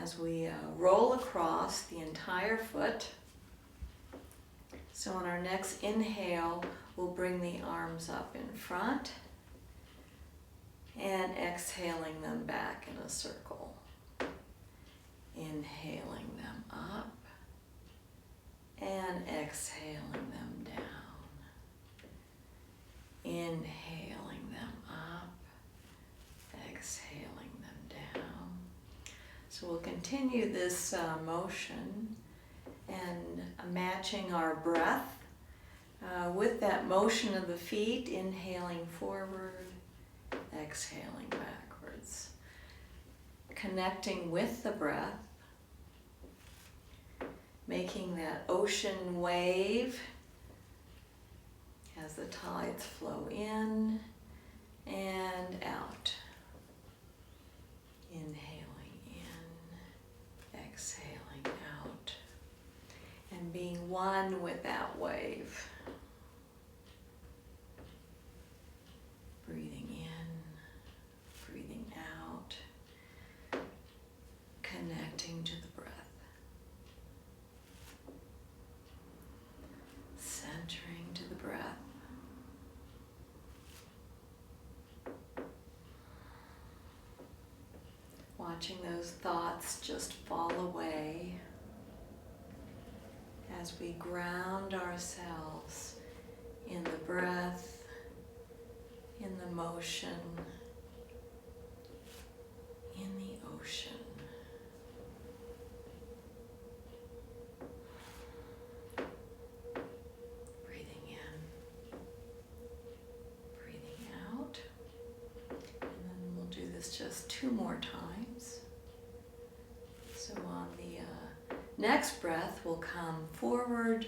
as we roll across the entire foot. So on our next inhale, we'll bring the arms up in front and exhaling them back in a circle. Inhaling them up and exhaling them down. Inhaling them up, exhaling them down. So we'll continue this motion and matching our breath with that motion of the feet, inhaling forward, exhaling backwards. Connecting with the breath, making that ocean wave as the tides flow in and out. Inhaling in, exhaling out, and being one with that wave. Breathing in, breathing out, connecting to the breath. Centering to the breath. Watching those thoughts just fall away as we ground ourselves in the breath, in the motion, in the ocean. Breathing in, breathing out, and then we'll do this just 2 more times. So on the next breath, we'll come forward,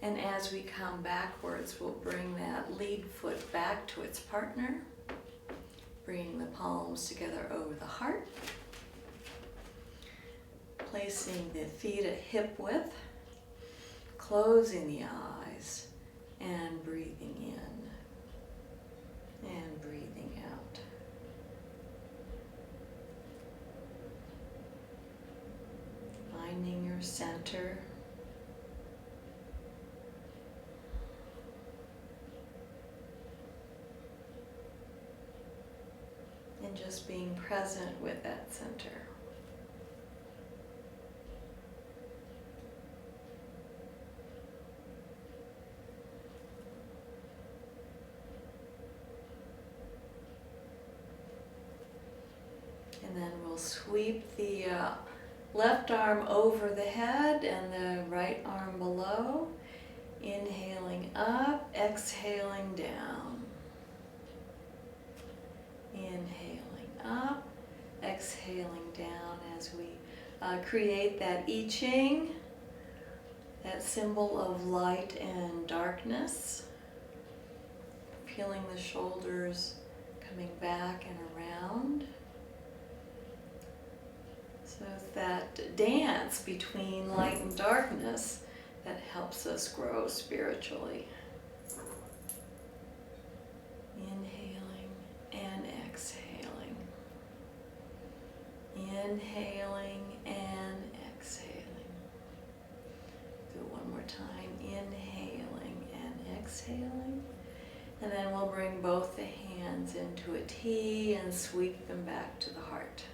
and as we come backwards, we'll bring that lead foot back to its partner, bringing the palms together over the heart, placing the feet at hip width, closing the eyes, and breathing in and breathing out. Finding your center. And just being present with that center. And then we'll sweep the left arm over the head and the right arm below. Inhaling up, exhaling down. Inhaling up, exhaling down as we create that I Ching, that symbol of light and darkness. Feeling the shoulders coming back and around. So it's that dance between light and darkness that helps us grow spiritually. Inhaling and exhaling. Inhaling and exhaling. Do it one more time. Inhaling and exhaling. And then we'll bring both the hands into a T and sweep them back to the heart.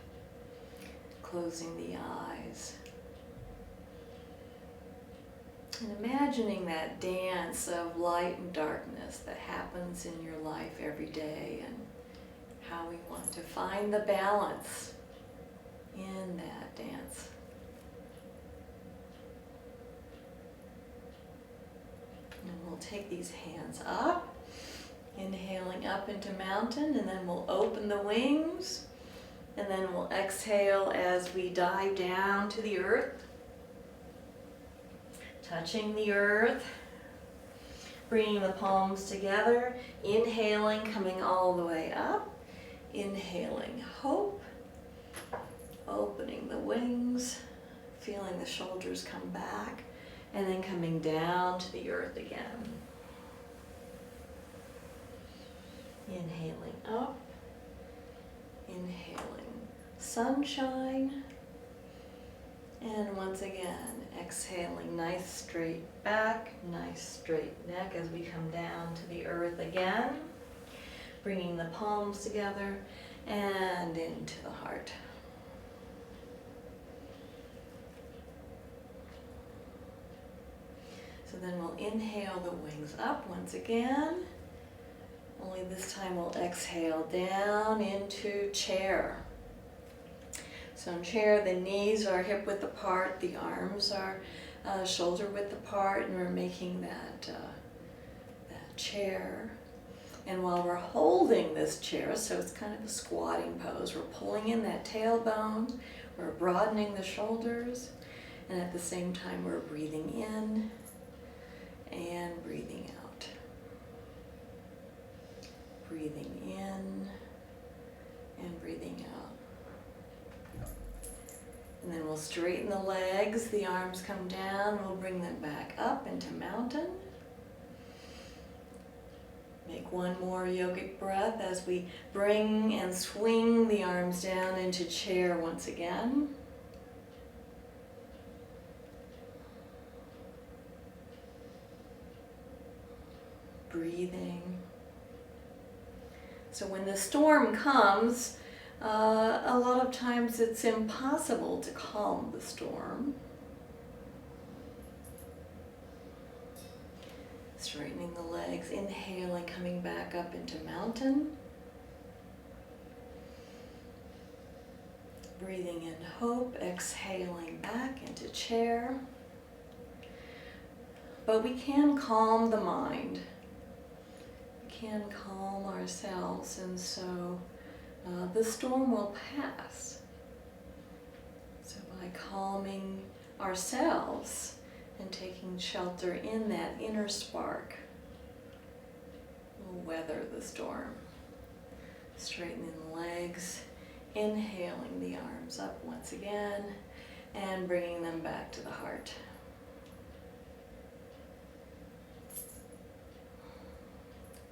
Closing the eyes. And imagining that dance of light and darkness that happens in your life every day, and how we want to find the balance in that dance. And we'll take these hands up, inhaling up into mountain, and then we'll open the wings. And then we'll exhale as we dive down to the earth. Touching the earth. Bringing the palms together. Inhaling, coming all the way up. Inhaling, hope. Opening the wings. Feeling the shoulders come back. And then coming down to the earth again. Inhaling up. Inhaling sunshine, And once again, exhaling, nice straight back, nice straight neck as we come down to the earth again. Bringing the palms together and into the heart. So then we'll inhale the wings up once again. Only this time we'll exhale down into chair. So in chair, the knees are hip width apart, the arms are shoulder width apart, and we're making that chair. And while we're holding this chair, so it's kind of a squatting pose, we're pulling in that tailbone, we're broadening the shoulders, and at the same time we're breathing in and breathing out. Breathing in and breathing out. And then we'll straighten the legs, the arms come down, we'll bring them back up into mountain. Make one more yogic breath as we bring and swing the arms down into chair once again. Breathing. So when the storm comes, a lot of times it's impossible to calm the storm. Straightening the legs, inhaling, coming back up into mountain. Breathing in hope, exhaling back into chair. But we can calm the mind. We can calm ourselves, and so the storm will pass. So by calming ourselves and taking shelter in that inner spark, we'll weather the storm. Straightening the legs, inhaling the arms up once again, and bringing them back to the heart.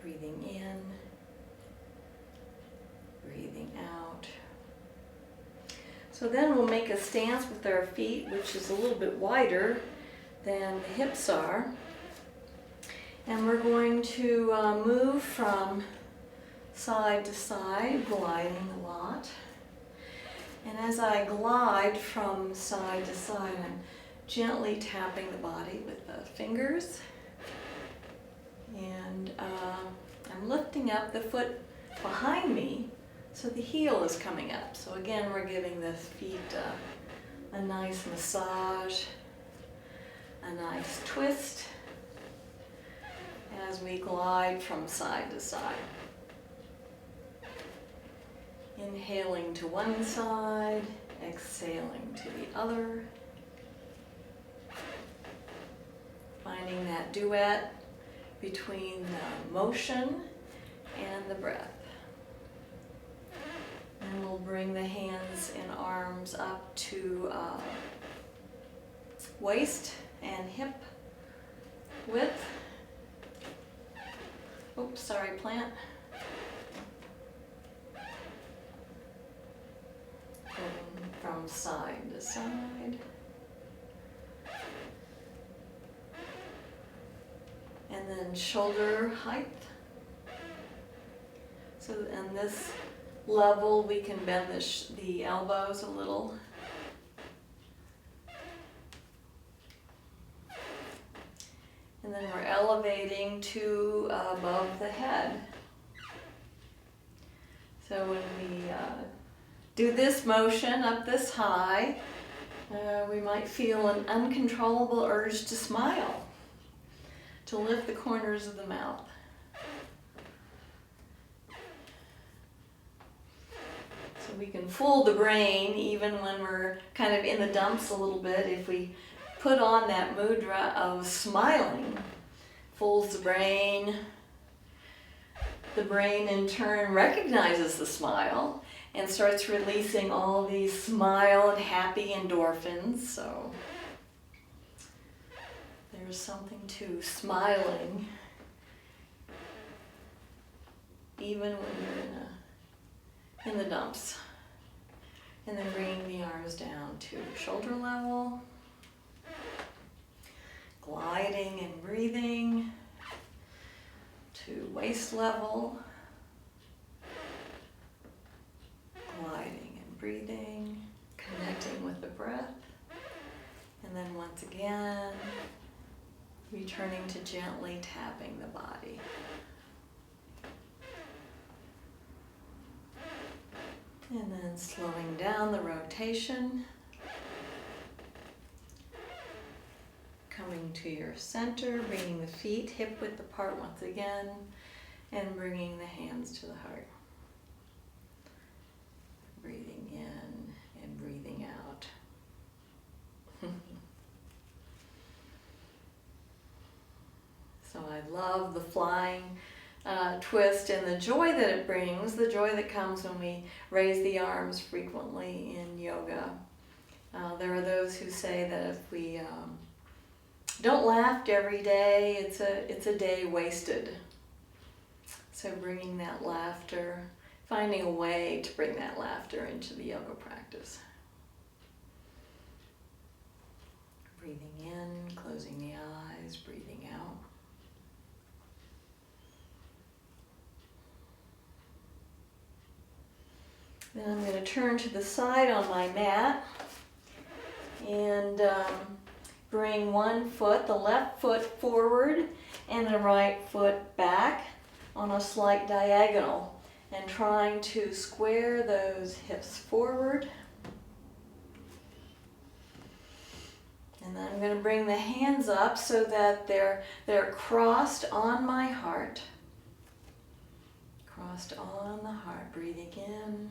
Breathing in, breathing out. So then we'll make a stance with our feet, which is a little bit wider than the hips are. And we're going to move from side to side, gliding a lot. And as I glide from side to side, I'm gently tapping the body with the fingers. And I'm lifting up the foot behind me so the heel is coming up. So again, we're giving the feet a nice massage, a nice twist as we glide from side to side. Inhaling to one side, exhaling to the other. Finding that duet between the motion and the breath. And we'll bring the hands and arms up to waist and hip width. Oops, sorry, plant. Going from side to side. And then shoulder height. So in this level, we can bend the elbows a little. And then we're elevating to above the head. So when we do this motion up this high, we might feel an uncontrollable urge to smile, to lift the corners of the mouth. So we can fool the brain even when we're kind of in the dumps a little bit. If we put on that mudra of smiling, fools the brain. The brain in turn recognizes the smile and starts releasing all these smile and happy endorphins. So there's something to smiling even when you're in the dumps. And then bringing the arms down to shoulder level. Gliding and breathing to waist level. Gliding and breathing, connecting with the breath. And then once again, returning to gently tapping the body. And then slowing down the rotation. Coming to your center, bringing the feet hip width apart once again, and bringing the hands to the heart. Breathing in and breathing out. So I love the flying twist and the joy that it brings, the joy that comes when we raise the arms frequently in yoga. There are those who say that if we don't laugh every day, it's a day wasted. So bringing that laughter, finding a way to bring that laughter into the yoga practice. Breathing in, closing the eyes, breathing out. Then I'm going to turn to the side on my mat and bring one foot, the left foot forward and the right foot back on a slight diagonal, and trying to square those hips forward. And then I'm going to bring the hands up so that they're crossed on my heart. Crossed on the heart, breathing in,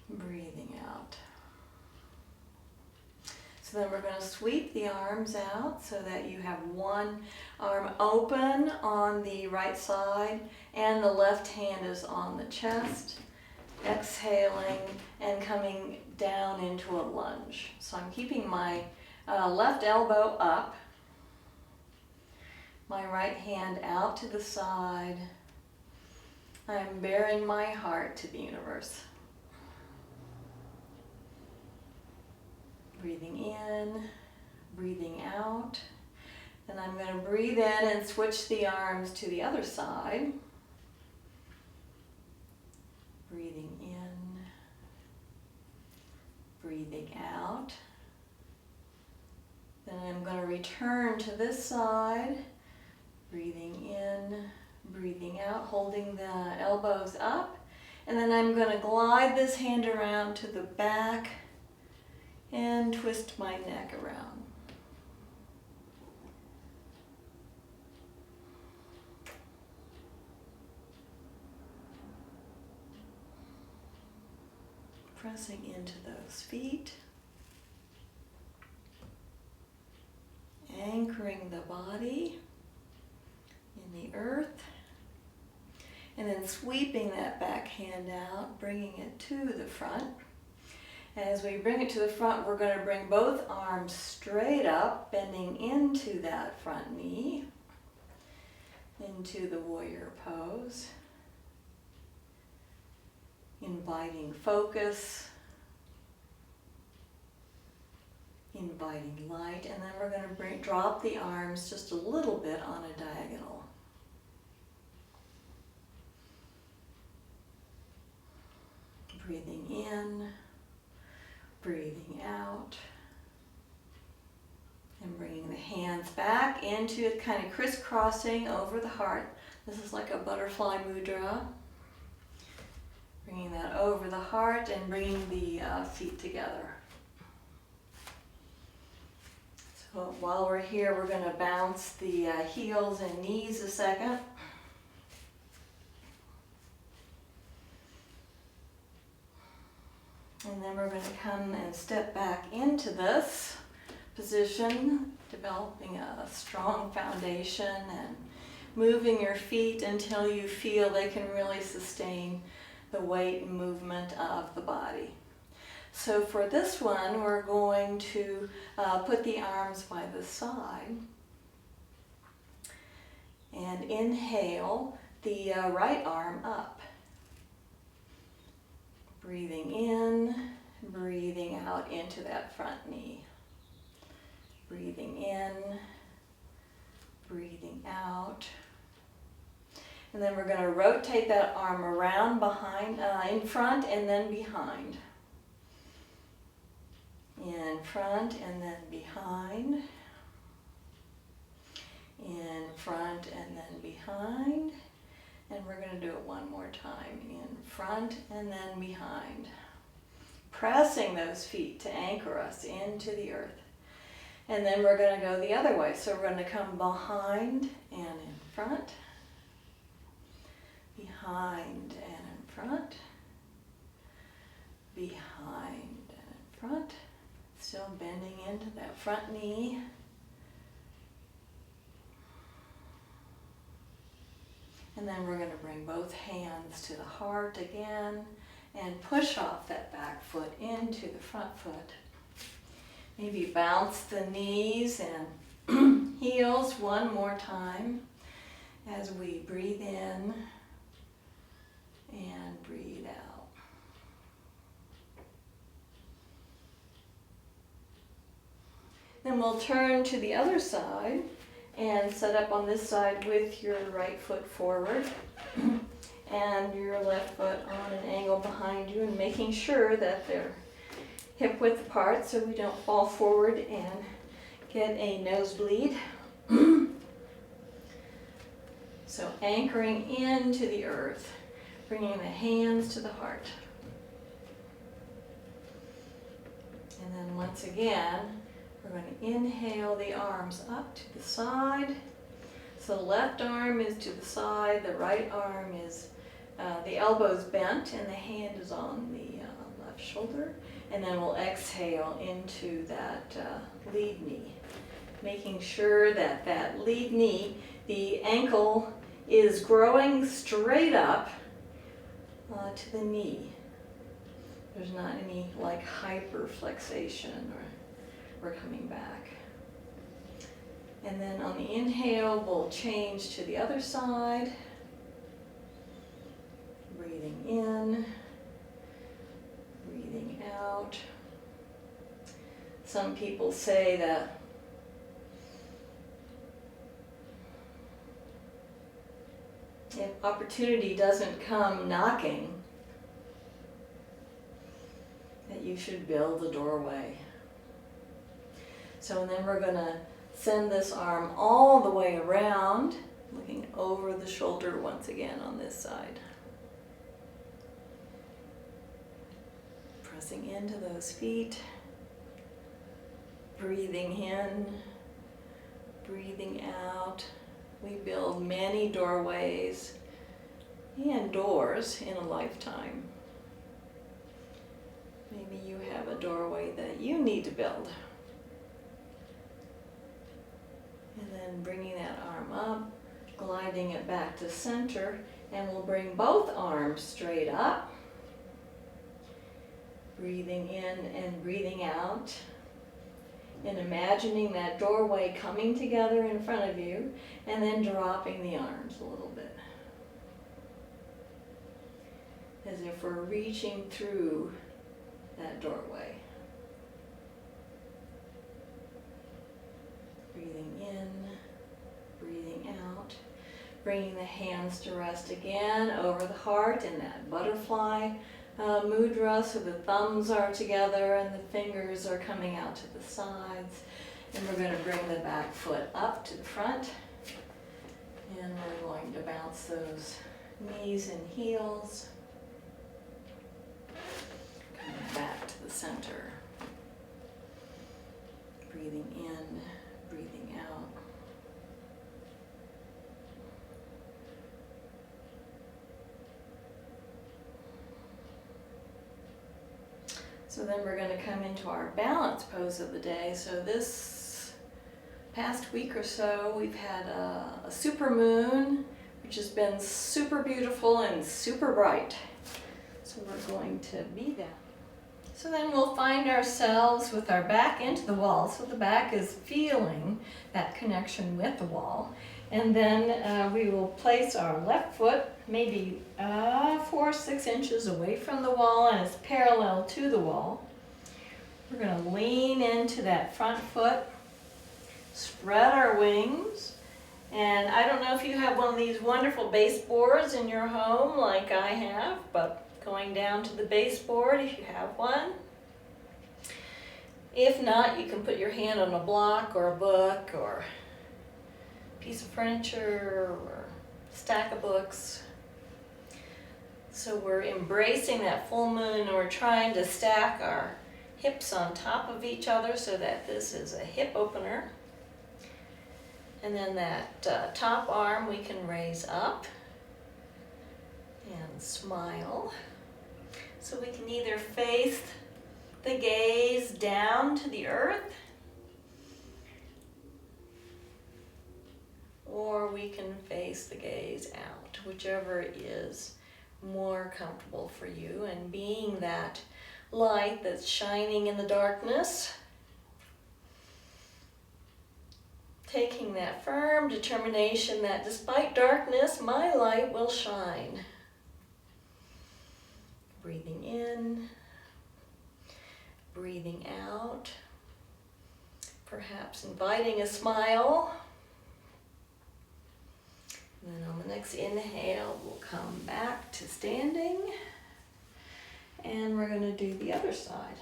breathing out. So then we're going to sweep the arms out so that you have one arm open on the right side and the left hand is on the chest. Exhaling and coming down into a lunge. So I'm keeping my left elbow up, my right hand out to the side. I'm baring my heart to the universe. Breathing in, breathing out. Then I'm going to breathe in and switch the arms to the other side. Breathing in, breathing out. Then I'm going to return to this side, breathing in, breathing out, holding the elbows up. And then I'm going to glide this hand around to the back and twist my neck around. Pressing into those feet. Anchoring the body in the earth. And then sweeping that back hand out, bringing it to the front. As we bring it to the front, we're going to bring both arms straight up, bending into that front knee, into the warrior pose. Inviting focus, inviting light, and then we're going to drop the arms just a little bit on a diagonal. Breathing in, breathing out, and bringing the hands back into it, kind of crisscrossing over the heart. This is like a butterfly mudra. Bringing that over the heart and bringing the feet together. So while we're here, we're going to bounce the heels and knees a second. And then we're going to come and step back into this position, developing a strong foundation and moving your feet until you feel they can really sustain the weight and movement of the body. So for this one, we're going to put the arms by the side and inhale the right arm up. Breathing in, breathing out into that front knee. Breathing in, breathing out. And then we're going to rotate that arm around behind, in front and then behind. In front and then behind. In front and then behind. And we're going to do it one more time. In front and then behind. Pressing those feet to anchor us into the earth. And then we're going to go the other way. So we're going to come behind and in front. Behind and in front. Behind and in front. Still bending into that front knee. And then we're going to bring both hands to the heart again and push off that back foot into the front foot. Maybe bounce the knees and heels one more time as we breathe in and breathe out. Then we'll turn to the other side and set up on this side with your right foot forward and your left foot on an angle behind you, and making sure that they're hip width apart so we don't fall forward and get a nosebleed. So anchoring into the earth, bringing the hands to the heart. And then once again, we're going to inhale the arms up to the side. So the left arm is to the side, the right arm is, the elbow's bent and the hand is on the left shoulder. And then we'll exhale into that lead knee. Making sure that that lead knee, the ankle is growing straight up to the knee. There's not any like hyperflexation or we're coming back. And then on the inhale, we'll change to the other side. Breathing in, breathing out. Some people say that if opportunity doesn't come knocking, that you should build a doorway. So then we're going to send this arm all the way around, looking over the shoulder once again on this side. Pressing into those feet. Breathing in, breathing out. We build many doorways and doors in a lifetime. Maybe you have a doorway that you need to build. And then bringing that arm up, gliding it back to center, and we'll bring both arms straight up. Breathing in and breathing out. And imagining that doorway coming together in front of you, and then dropping the arms a little bit. As if we're reaching through that doorway. Breathing in, breathing out. Bringing the hands to rest again over the heart in that butterfly mudra, so the thumbs are together and the fingers are coming out to the sides. And we're going to bring the back foot up to the front. And we're going to bounce those knees and heels. Coming back to the center. Breathing in, breathing out. So then we're going to come into our balance pose of the day. So this past week or so, we've had a super moon, which has been super beautiful and super bright. So we're going to be that. So then we'll find ourselves with our back into the wall. So the back is feeling that connection with the wall. And then we will place our left foot maybe 4 or 6 inches away from the wall, and it's parallel to the wall. We're going to lean into that front foot, spread our wings, and I don't know if you have one of these wonderful baseboards in your home like I have, but going down to the baseboard if you have one. If not, you can put your hand on a block or a book or a piece of furniture or a stack of books. So we're embracing that full moon, and we're trying to stack our hips on top of each other so that this is a hip opener. And then that top arm we can raise up and smile. So we can either face the gaze down to the earth, or we can face the gaze out, whichever is more comfortable for you. And being that light that's shining in the darkness, taking that firm determination that despite darkness, my light will shine. Breathing in, breathing out, perhaps inviting a smile. And then on the next inhale, we'll come back to standing, and we're going to do the other side.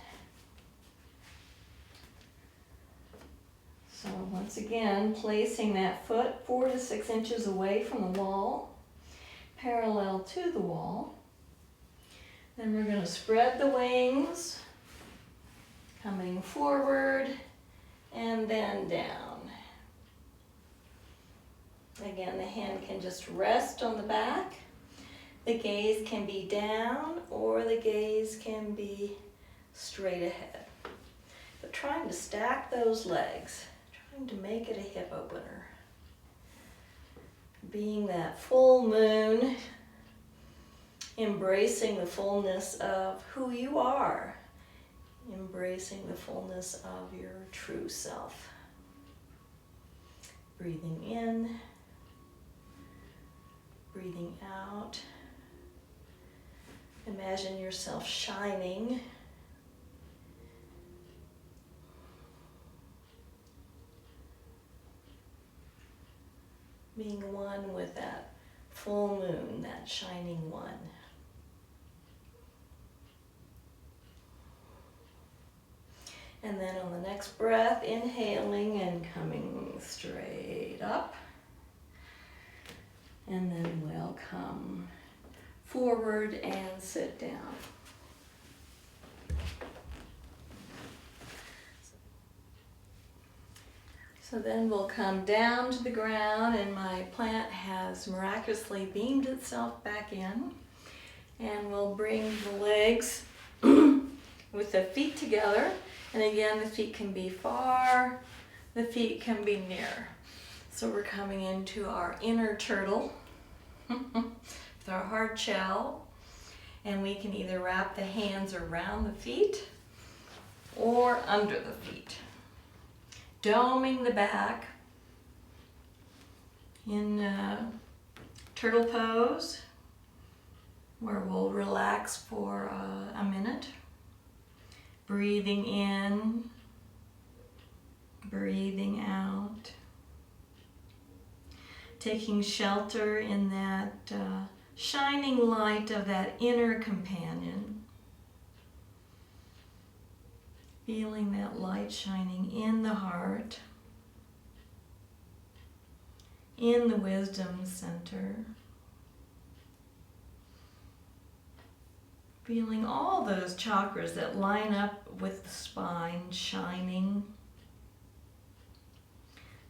So once again, placing that foot 4 to 6 inches away from the wall, parallel to the wall. Then we're going to spread the wings, coming forward and then down. Again, the hand can just rest on the back. The gaze can be down, or the gaze can be straight ahead. But trying to stack those legs, trying to make it a hip opener. Being that full moon, embracing the fullness of who you are, embracing the fullness of your true self. Breathing in, breathing out. Imagine yourself shining. Being one with that full moon, that shining one. And then on the next breath, inhaling and coming straight up. And then we'll come forward and sit down. So then we'll come down to the ground, and my plant has miraculously beamed itself back in. And we'll bring the legs with the feet together. And again, the feet can be far, the feet can be near. So we're coming into our inner turtle with our hard shell. And we can either wrap the hands around the feet or under the feet. Doming the back in turtle pose, where we'll relax for a minute. Breathing in, breathing out. Taking shelter in that shining light of that inner companion. Feeling that light shining in the heart, in the wisdom center. Feeling all those chakras that line up with the spine shining,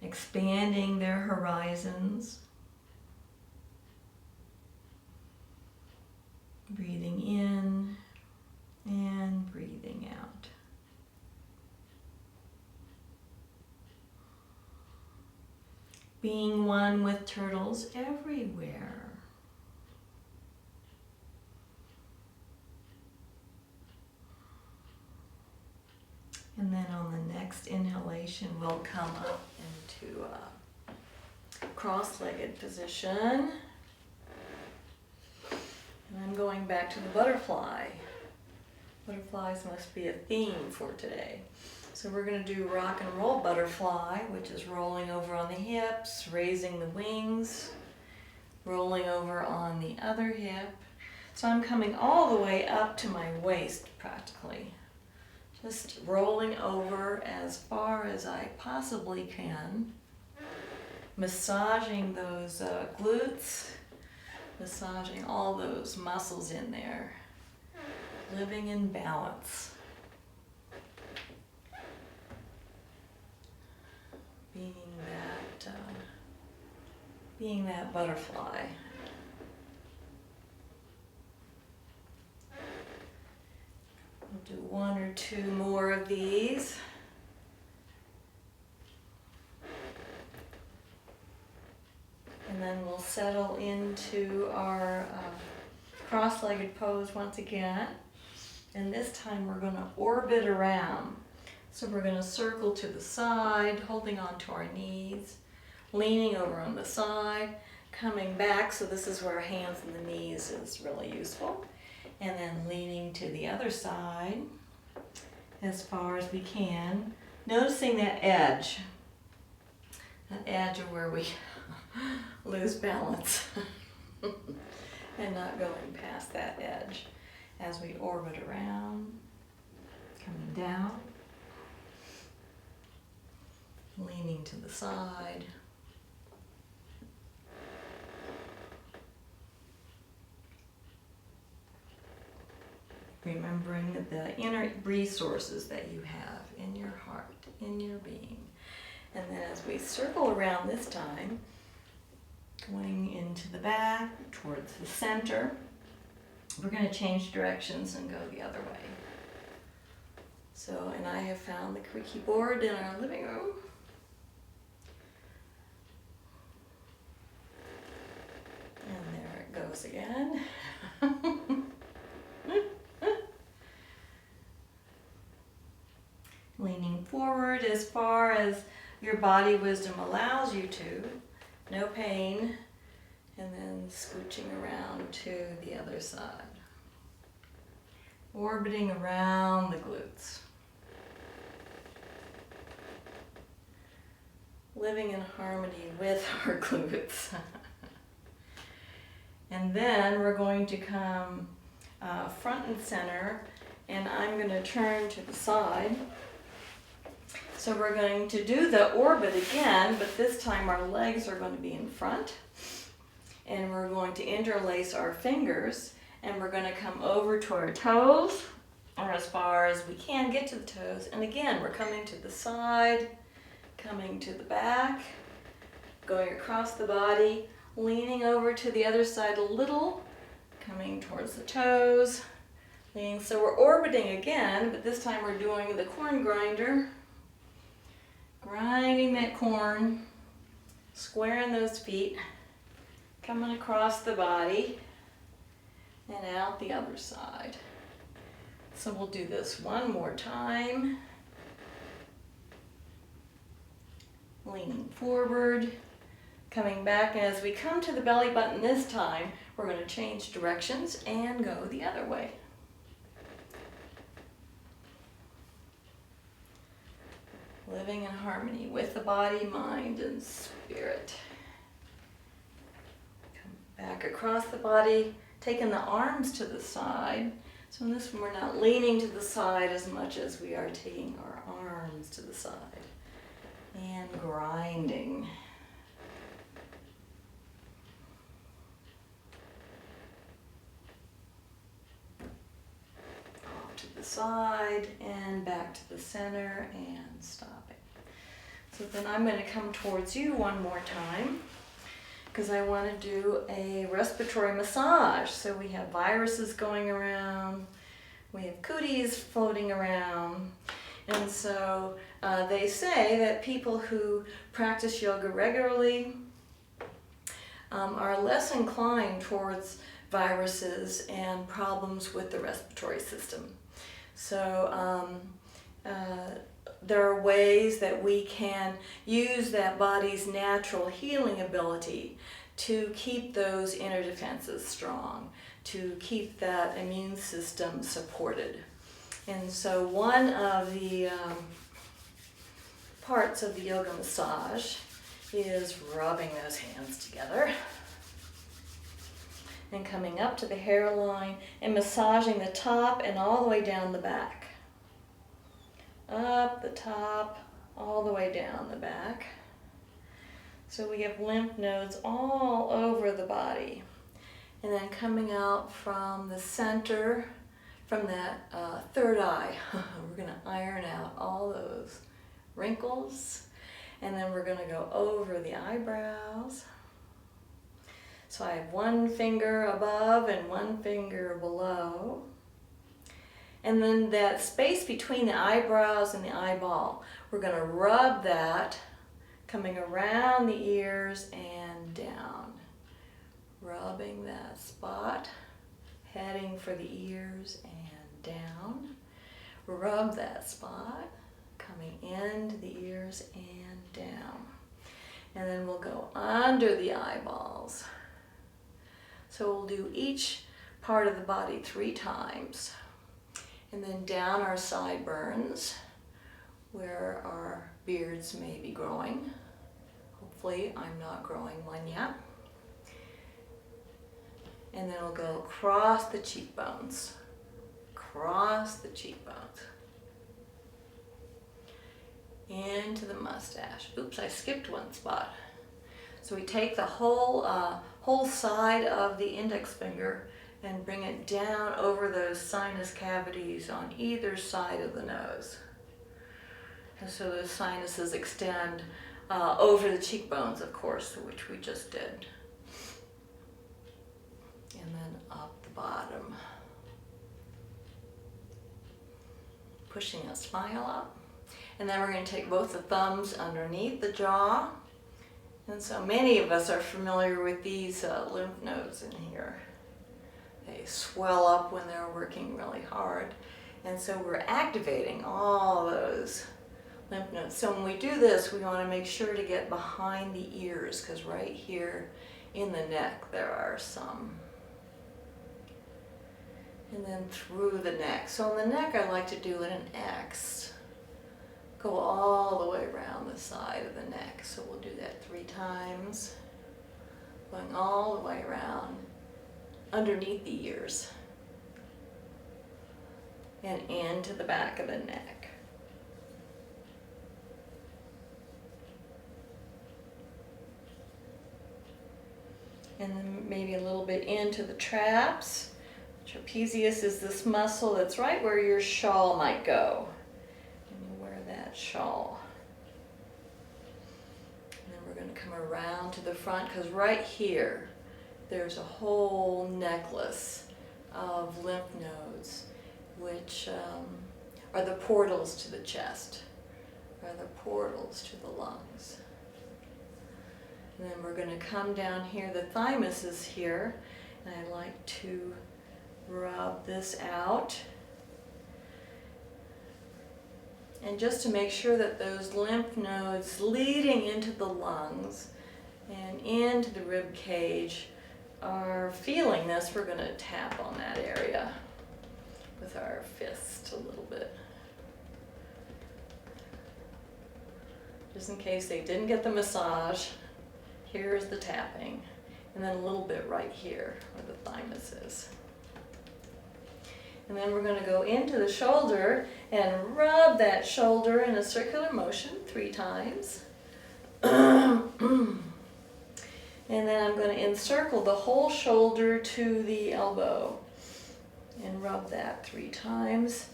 expanding their horizons. Breathing in and breathing out. Being one with turtles everywhere. And then on the next inhalation, we'll come up into cross-legged position. And I'm going back to the butterfly. Butterflies must be a theme for today. So we're going to do rock and roll butterfly, which is rolling over on the hips, raising the wings, rolling over on the other hip. So I'm coming all the way up to my waist practically. Just rolling over as far as I possibly can. Massaging those glutes, massaging all those muscles in there. Living in balance. Being that butterfly. We'll do one or two more of these. And then we'll settle into our cross-legged pose once again. And this time we're going to orbit around. So we're going to circle to the side, holding on to our knees, leaning over on the side, coming back. So this is where our hands and the knees is really useful. And then leaning to the other side as far as we can. Noticing that edge of where we lose balance and not going past that edge as we orbit around, coming down, leaning to the side. Remembering the inner resources that you have in your heart, in your being. And then as we circle around this time, going into the back, towards the center, we're going to change directions and go the other way. So, and I have found the creaky board in our living room. And there it goes again. Leaning forward as far as your body wisdom allows you to. No pain. And then scooching around to the other side. Orbiting around the glutes. Living in harmony with our glutes. And then we're going to come front and center, and I'm going to turn to the side. So we're going to do the orbit again, but this time our legs are going to be in front. And we're going to interlace our fingers, and we're going to come over to our toes, or as far as we can get to the toes. And again, we're coming to the side, coming to the back, going across the body, leaning over to the other side a little, coming towards the toes, leaning. So we're orbiting again, but this time we're doing the corn grinder, grinding that corn, squaring those feet, coming across the body, and out the other side. So we'll do this one more time. Leaning forward, coming back, and as we come to the belly button this time, we're going to change directions and go the other way. Living in harmony with the body, mind, and spirit. Come back across the body, taking the arms to the side. So in this one, we're not leaning to the side as much as we are taking our arms to the side. And grinding. Off to the side and back to the center and stopping. So then I'm going to come towards you one more time because I want to do a respiratory massage. So we have viruses going around, we have cooties floating around. And so they say that people who practice yoga regularly are less inclined towards viruses and problems with the respiratory system. So there are ways that we can use that body's natural healing ability to keep those inner defenses strong, to keep that immune system supported. And so one of the parts of the yoga massage is rubbing those hands together and coming up to the hairline and massaging the top and all the way down the back. Up the top, all the way down the back. So we have lymph nodes all over the body. And then coming out from the center, from that third eye, we're going to iron out all those wrinkles. And then we're going to go over the eyebrows. So I have one finger above and one finger below. And then that space between the eyebrows and the eyeball, we're going to rub that coming around the ears and down. Rubbing that spot, heading for the ears and down. Rub that spot, coming into the ears and down. And then we'll go under the eyeballs. So we'll do each part of the body 3 times. And then down our sideburns, where our beards may be growing. Hopefully I'm not growing one yet. And then we'll go across the cheekbones. Across the cheekbones. Into the mustache. Oops, I skipped one spot. So we take the whole side of the index finger and bring it down over those sinus cavities on either side of the nose. And so those sinuses extend over the cheekbones, of course, which we just did. And then up the bottom. Pushing a smile up. And then we're going to take both the thumbs underneath the jaw. And so many of us are familiar with these lymph nodes in here. They swell up when they're working really hard. And so we're activating all those lymph nodes. So when we do this, we want to make sure to get behind the ears, because right here in the neck there are some. And then through the neck. So on the neck I like to do an X. Go all the way around the side of the neck. So we'll do that 3 times. Going all the way around underneath the ears. And into the back of the neck. And then maybe a little bit into the traps. Trapezius is this muscle that's right where your shawl might go. And you wear that shawl. And then we're going to come around to the front, because right here there's a whole necklace of lymph nodes, which are the portals to the chest, are the portals to the lungs. And then we're going to come down here. The thymus is here, and I like to rub this out. And just to make sure that those lymph nodes leading into the lungs and into the rib cage are feeling this, we're going to tap on that area with our fist a little bit. Just in case they didn't get the massage, here's the tapping. And then a little bit right here where the thymus is. And then we're going to go into the shoulder and rub that shoulder in a circular motion 3 times. And then I'm going to encircle the whole shoulder to the elbow and rub that 3 times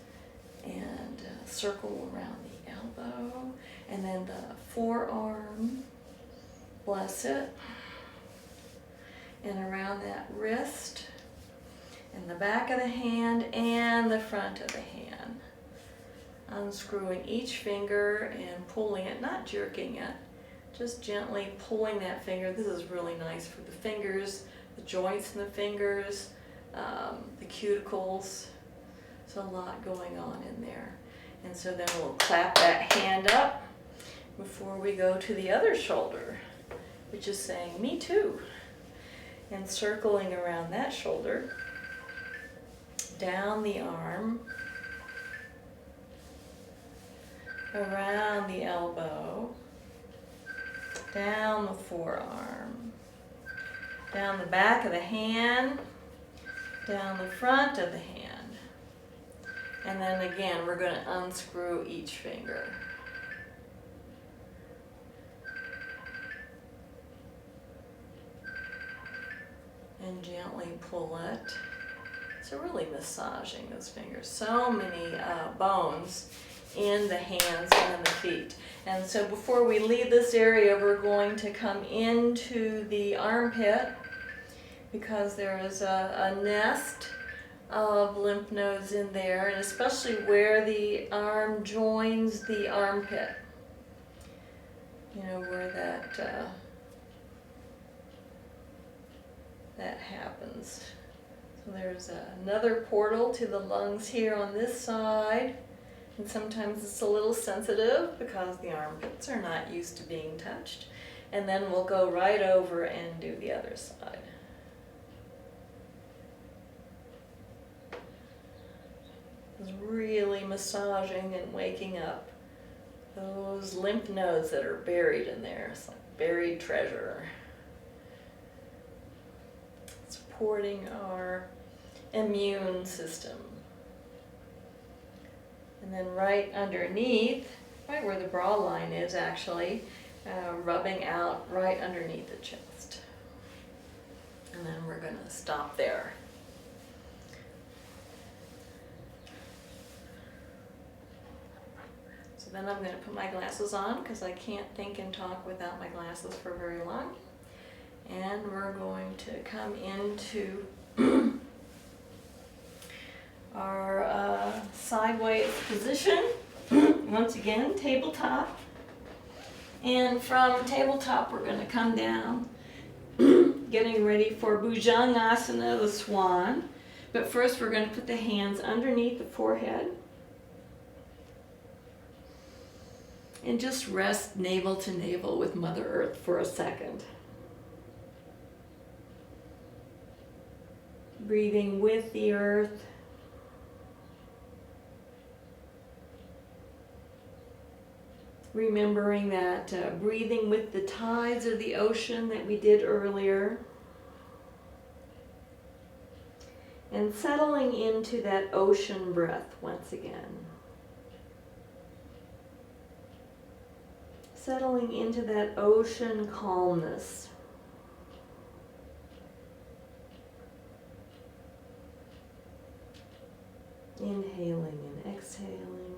and circle around the elbow, and then the forearm, bless it, and around that wrist, and the back of the hand and the front of the hand. Unscrewing each finger and pulling it, not jerking it, just gently pulling that finger. This is really nice for the fingers, the joints in the fingers, the cuticles. There's a lot going on in there. And so then we'll clap that hand up before we go to the other shoulder, which is saying, me too. And circling around that shoulder, down the arm, around the elbow, down the forearm, down the back of the hand, down the front of the hand. And then again, we're going to unscrew each finger. And gently pull it. So really massaging those fingers. So many bones in the hands and the feet. And so before we leave this area, we're going to come into the armpit because there is a nest of lymph nodes in there, and especially where the arm joins the armpit. You know, where that happens. So there's another portal to the lungs here on this side, and sometimes it's a little sensitive because the armpits are not used to being touched. And then we'll go right over and do the other side. It's really massaging and waking up those lymph nodes that are buried in there. It's like buried treasure. Supporting our immune system. And then right underneath, right where the bra line is actually, rubbing out right underneath the chest. And then we're going to stop there. So then I'm going to put my glasses on because I can't think and talk without my glasses for very long. And we're going to come into our sideways position. Once again, tabletop. And from tabletop, we're going to come down, getting ready for Bhujangasana, the swan. But first, we're going to put the hands underneath the forehead. And just rest navel to navel with Mother Earth for a second. Breathing with the earth. Remembering that breathing with the tides of the ocean that we did earlier. And settling into that ocean breath once again. Settling into that ocean calmness. Inhaling and exhaling.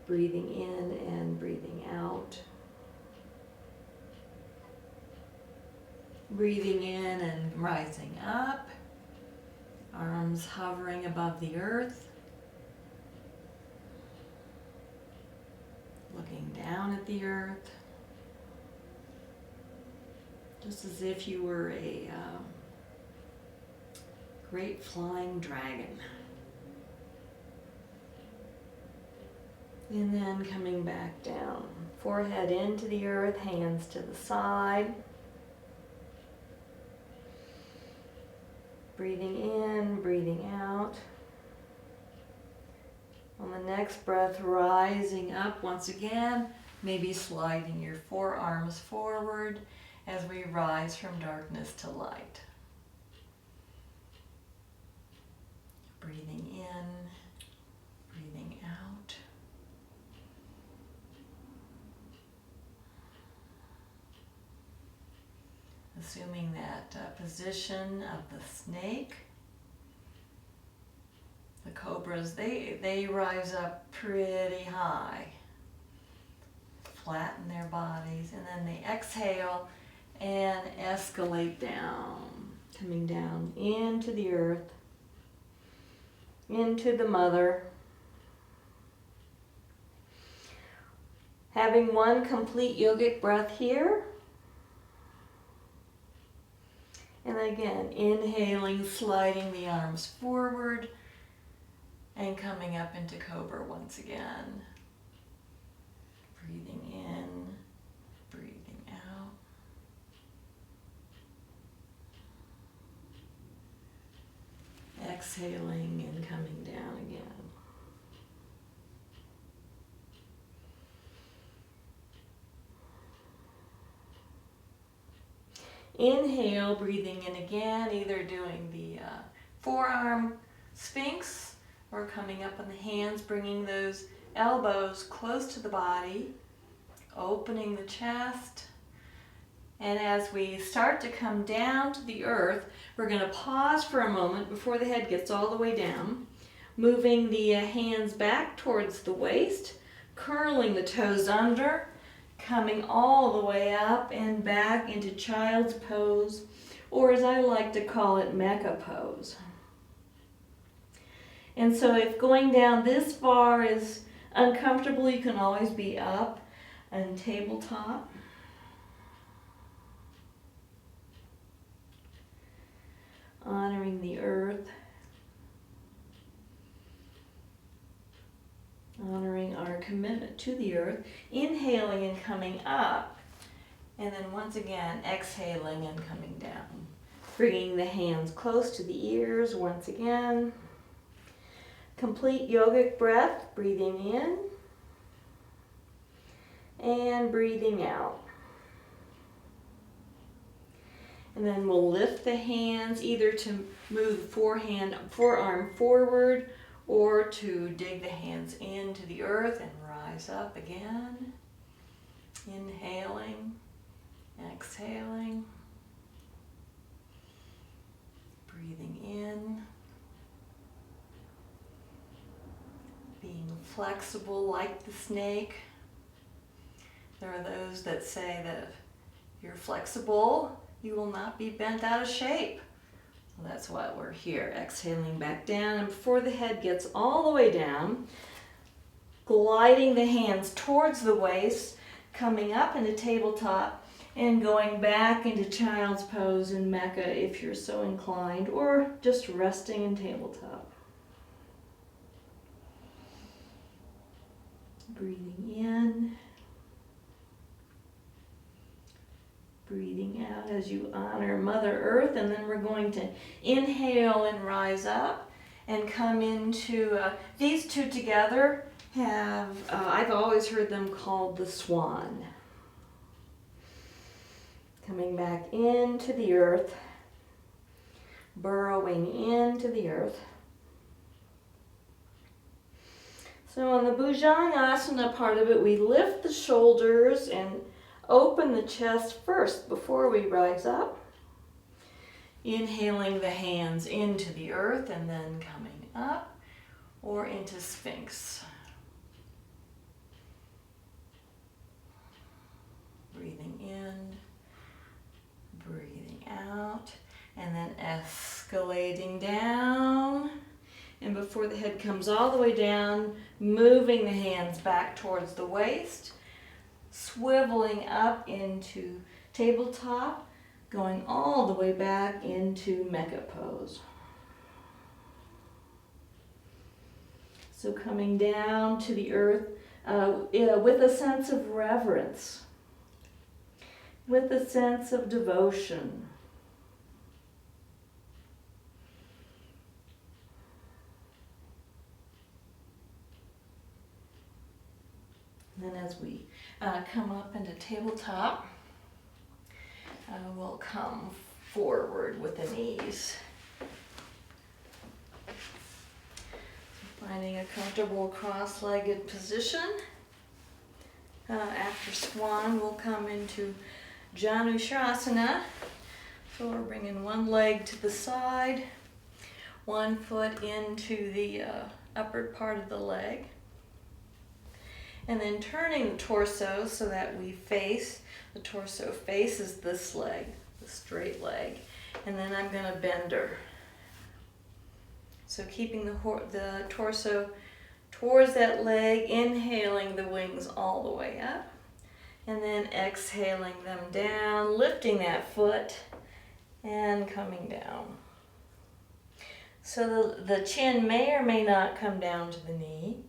Breathing in and breathing out. Breathing in and rising up. Arms hovering above the earth. Looking down at the earth. Just as if you were a great flying dragon. And then coming back down. Forehead into the earth, hands to the side. Breathing in, breathing out. On the next breath, rising up once again, maybe sliding your forearms forward as we rise from darkness to light. Breathing in, breathing out. Assuming that position of the snake. The cobras, they rise up pretty high. Flatten their bodies, and then they exhale and escalate down. Coming down into the earth, into the mother. Having one complete yogic breath here. And again, inhaling, sliding the arms forward and and coming up into Cobra once again. Breathing in, breathing out. Exhaling and coming down again. Inhale, breathing in again, either doing the forearm sphinx or coming up on the hands, bringing those elbows close to the body, opening the chest. And as we start to come down to the earth, we're going to pause for a moment before the head gets all the way down, moving the hands back towards the waist, curling the toes under, coming all the way up and back into child's pose, or as I like to call it, mecha pose. And so if going down this far is uncomfortable, you can always be up and tabletop. Honoring the earth. Honoring our commitment to the earth. Inhaling and coming up. And then once again, exhaling and coming down. Bringing the hands close to the ears once again. Complete yogic breath, breathing in and breathing out. And then we'll lift the hands either to move the forearm forward or to dig the hands into the earth and rise up again. Inhaling, exhaling, breathing in. Being flexible like the snake. There are those that say that if you're flexible, you will not be bent out of shape. Well, that's why we're here. Exhaling back down, and before the head gets all the way down, gliding the hands towards the waist, coming up into tabletop, and going back into child's pose in mecha if you're so inclined, or just resting in tabletop. Breathing in, breathing out as you honor Mother Earth, and then we're going to inhale and rise up and come into, these two together have, I've always heard them called the swan. Coming back into the earth, burrowing into the earth. So on the Bhujangasana part of it, we lift the shoulders and open the chest first before we rise up. Inhaling the hands into the earth and then coming up or into Sphinx. Breathing in, breathing out, and then escalating down. And before the head comes all the way down, moving the hands back towards the waist, swiveling up into tabletop, going all the way back into mecha pose. So coming down to the earth with a sense of reverence, with a sense of devotion. And then as we come up into tabletop, we'll come forward with the knees. Finding a comfortable cross-legged position. After swan, we'll come into Janushasana. So we're bringing one leg to the side, one foot into the upper part of the leg. And then turning the torso so that the torso faces this leg, the straight leg. And then I'm going to bend her. So keeping the torso towards that leg, inhaling the wings all the way up. And then exhaling them down, lifting that foot and coming down. So the chin may or may not come down to the knee.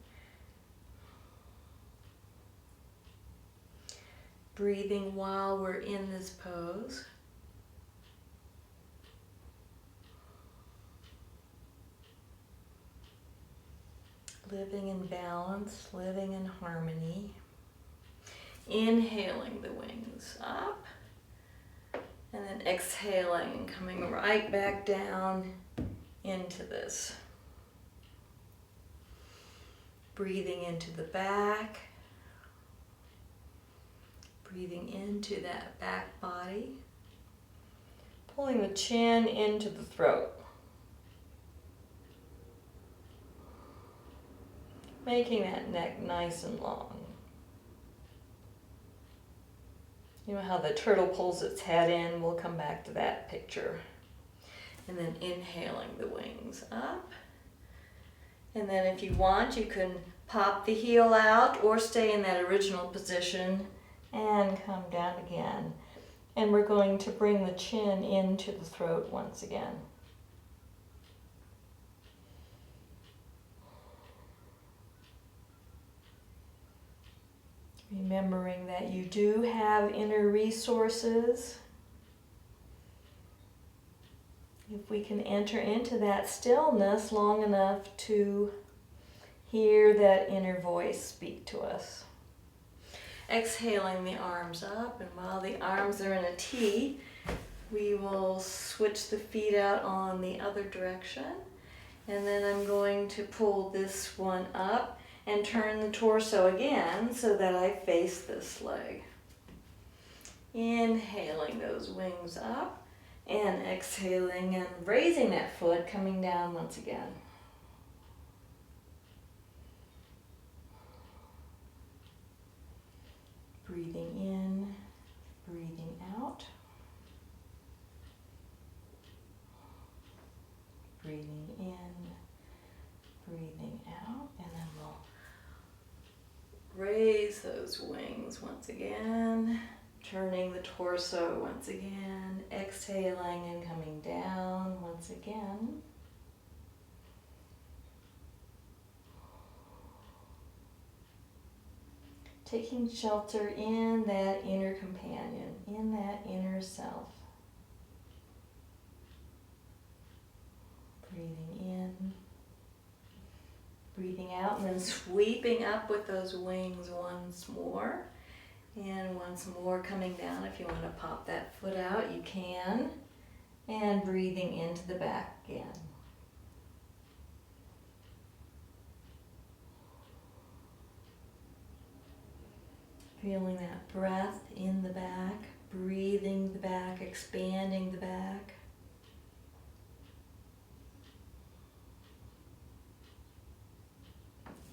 Breathing while we're in this pose. Living in balance, living in harmony. Inhaling the wings up. And then exhaling and coming right back down into this. Breathing into the back. Breathing into that back body. Pulling the chin into the throat. Making that neck nice and long. You know how the turtle pulls its head in? We'll come back to that picture. And then inhaling the wings up. And then if you want, you can pop the heel out or stay in that original position and come down again. And we're going to bring the chin into the throat once again. Remembering that you do have inner resources. If we can enter into that stillness long enough to hear that inner voice speak to us. Exhaling the arms up, and while the arms are in a T, we will switch the feet out on the other direction. And then I'm going to pull this one up and turn the torso again so that I face this leg. Inhaling those wings up and exhaling and raising that foot, coming down once again. Breathing in, breathing out. Breathing in, breathing out, and then we'll raise those wings once again, turning the torso once again, exhaling and coming down once again. Taking shelter in that inner companion, in that inner self. Breathing in. Breathing out and then sweeping up with those wings once more. And once more coming down. If you want to pop that foot out, you can. And breathing into the back again. Feeling that breath in the back, breathing the back, expanding the back.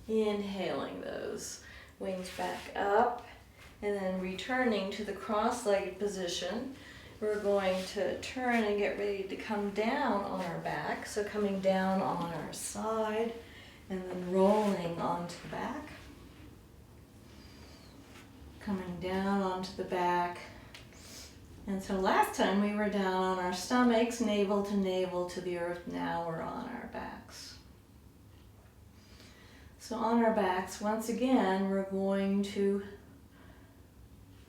Inhaling those wings back up and then returning to the cross-legged position. We're going to turn and get ready to come down on our back. So coming down on our side and then rolling onto the back. Coming down onto the back. And so last time we were down on our stomachs, navel to the earth. Now we're on our backs. So on our backs, once again, we're going to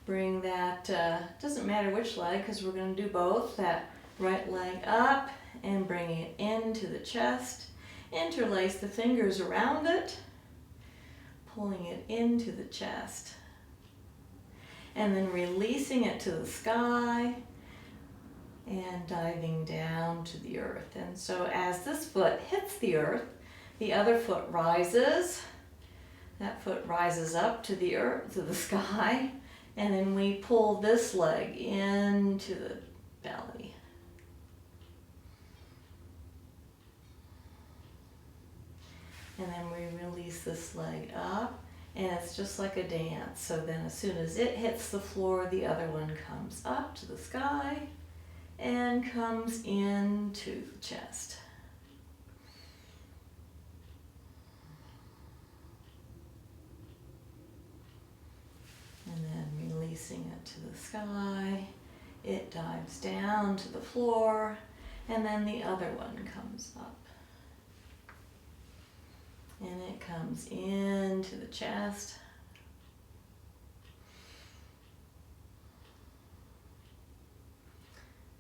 bring that, doesn't matter which leg because we're going to do both, that right leg up and bring it into the chest. Interlace the fingers around it, pulling it into the chest. And then releasing it to the sky and diving down to the earth. And so as this foot hits the earth, the other foot rises. That foot rises up to the earth, to the sky. And then we pull this leg into the belly. And then we release this leg up. And it's just like a dance. So then as soon as it hits the floor, the other one comes up to the sky and comes into the chest. And then releasing it to the sky, it dives down to the floor, and then the other one comes up. comes into the chest.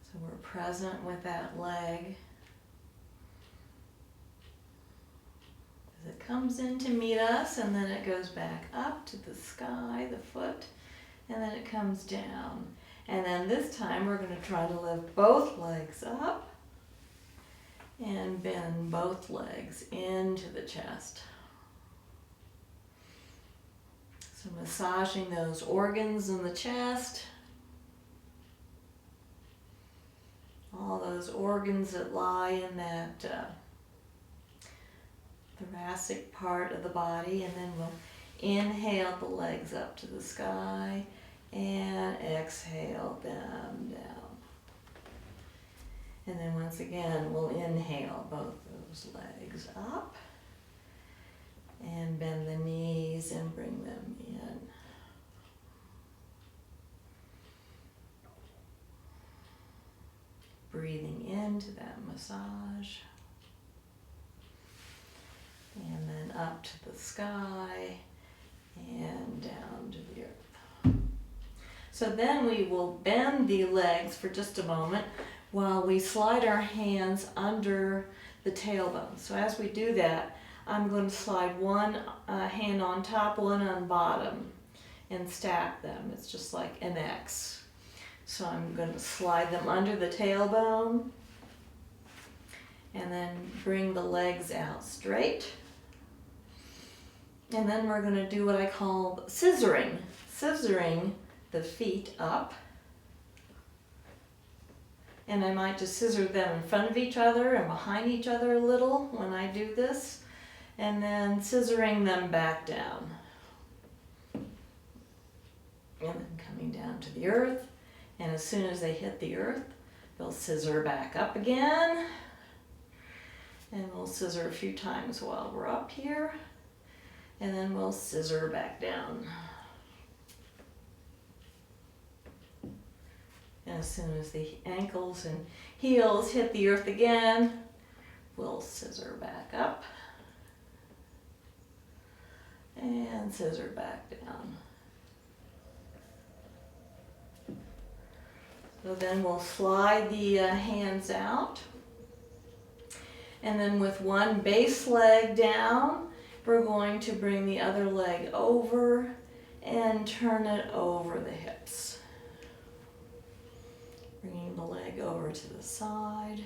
So we're present with that leg. As it comes in to meet us, and then it goes back up to the sky, the foot, and then it comes down. And then this time we're going to try to lift both legs up and bend both legs into the chest. So massaging those organs in the chest, all those organs that lie in that thoracic part of the body, and then we'll inhale the legs up to the sky and exhale them down. And then once again, we'll inhale both those legs up and bend the knees and bring them in. Breathing into that massage. And then up to the sky and down to the earth. So then we will bend the legs for just a moment while we slide our hands under the tailbone. So as we do that, I'm going to slide one hand on top, one on bottom, and stack them. It's just like an X. So I'm going to slide them under the tailbone and then bring the legs out straight. And then we're going to do what I call scissoring. Scissoring the feet up. And I might just scissor them in front of each other and behind each other a little when I do this. And then scissoring them back down. And then coming down to the earth. And as soon as they hit the earth, they'll scissor back up again. And we'll scissor a few times while we're up here. And then we'll scissor back down. And as soon as the ankles and heels hit the earth again, we'll scissor back up. And scissor back down. So then we'll slide the hands out. And then with one base leg down, we're going to bring the other leg over and turn it over the hips. Bringing the leg over to the side.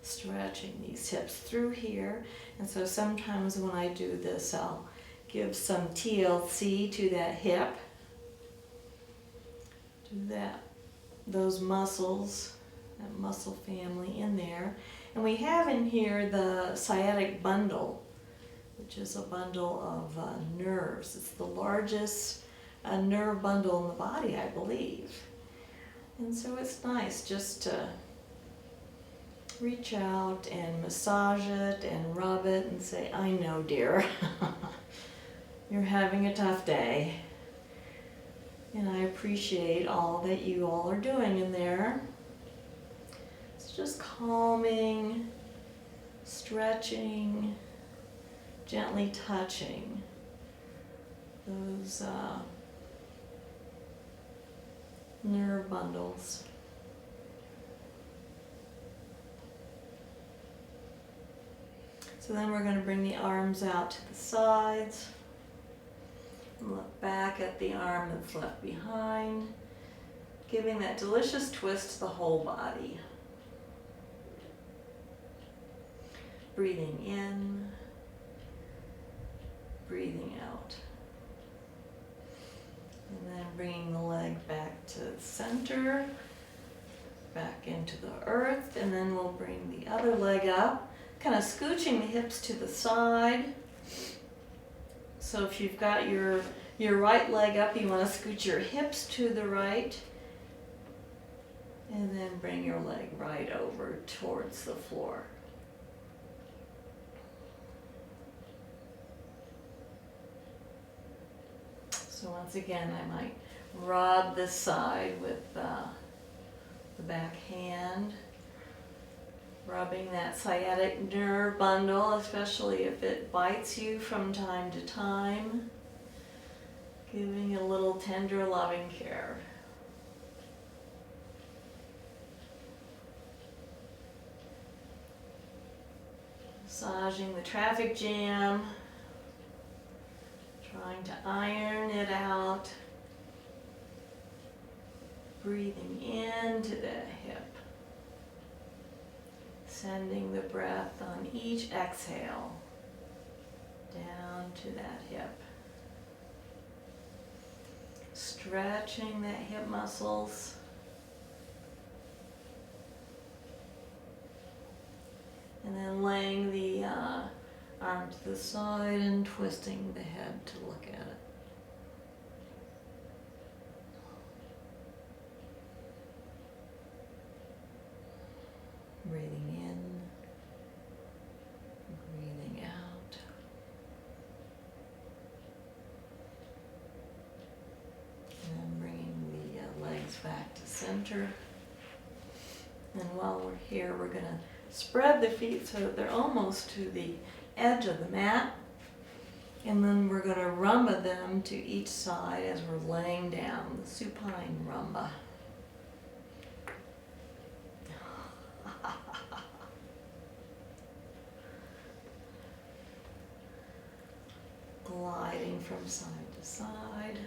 Stretching these hips through here. And so sometimes when I do this, I'll give some TLC to that hip. Do those muscles, that muscle family in there. And we have in here the sciatic bundle, which is a bundle of nerves. It's the largest nerve bundle in the body, I believe. And so it's nice just to reach out and massage it and rub it and say, I know, dear, you're having a tough day. And I appreciate all that you all are doing in there. It's just calming, stretching, gently touching those nerve bundles. So then we're going to bring the arms out to the sides. Look back at the arm that's left behind, giving that delicious twist to the whole body. Breathing in, breathing out. And then bringing the leg back to the center, back into the earth, and then we'll bring the other leg up, kind of scooching the hips to the side. So if you've got your right leg up, you want to scoot your hips to the right. And then bring your leg right over towards the floor. So once again, I might rub this side with the back hand. Rubbing that sciatic nerve bundle, especially if it bites you from time to time. Giving it a little tender, loving care. Massaging the traffic jam. Trying to iron it out. Breathing into the hip. Sending the breath on each exhale down to that hip. Stretching that hip muscles. And then laying the arm to the side and twisting the head to look at it. Breathing in, breathing out. And then bringing the legs back to center. And while we're here, we're going to spread the feet so that they're almost to the edge of the mat. And then we're going to rumba them to each side as we're laying down, the supine rumba. Gliding from side to side.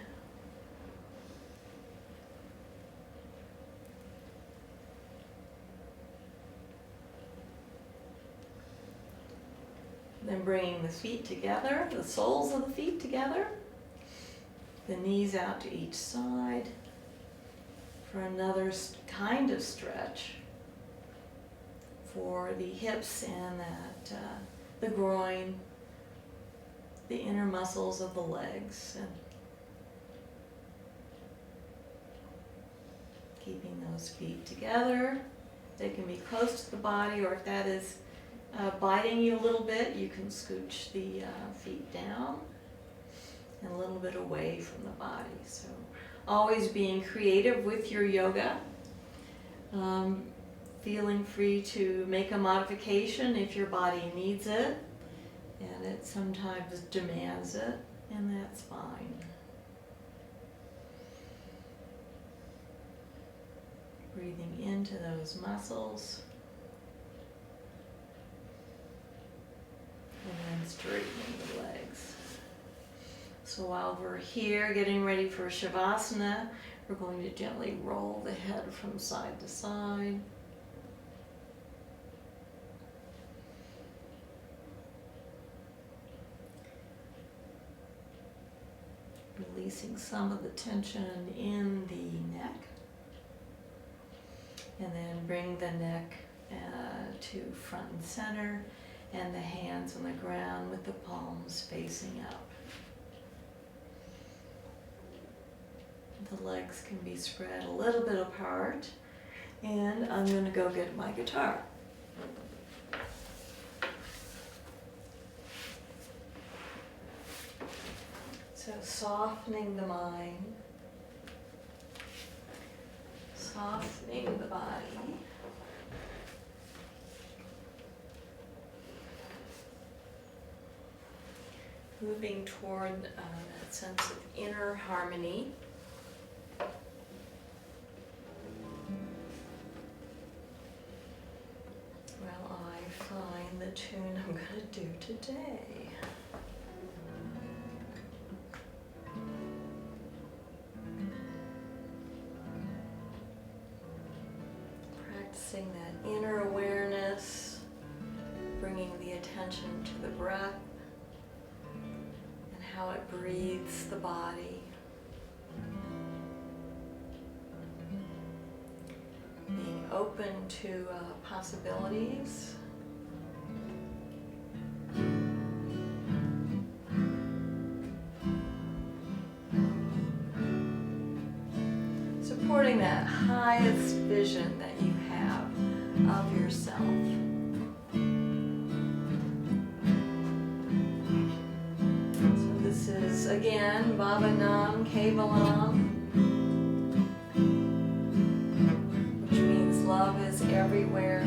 Then bringing the feet together, the soles of the feet together, the knees out to each side for another kind of stretch for the hips and that the groin, the inner muscles of the legs, and keeping those feet together. They can be close to the body, or if that is biting you a little bit, you can scooch the feet down and a little bit away from the body. So always being creative with your yoga. Feeling free to make a modification if your body needs it, and it sometimes demands it, and that's fine. Breathing into those muscles. And then straightening the legs. So while we're here getting ready for Shavasana, we're going to gently roll the head from side to side. Releasing some of the tension in the neck. And then bring the neck to front and center, and the hands on the ground with the palms facing up. The legs can be spread a little bit apart, and I'm going to go get my guitar. So softening the mind, softening the body. Moving toward that sense of inner harmony. Well, I find the tune I'm going to do today. Practicing that inner awareness, bringing the attention to the breath, how it breathes the body. Being open to possibilities. Supporting that highest vision that you have of yourself. Again, Bhavanam Kevalam, which means love is everywhere.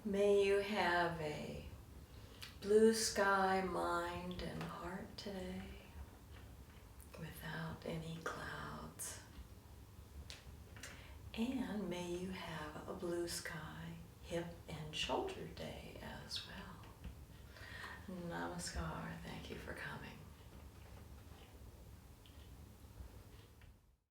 May you have a blue sky mind and heart today without any clouds. And may you have a blue sky hip and shoulder day as well. Namaskar. Thank you for coming.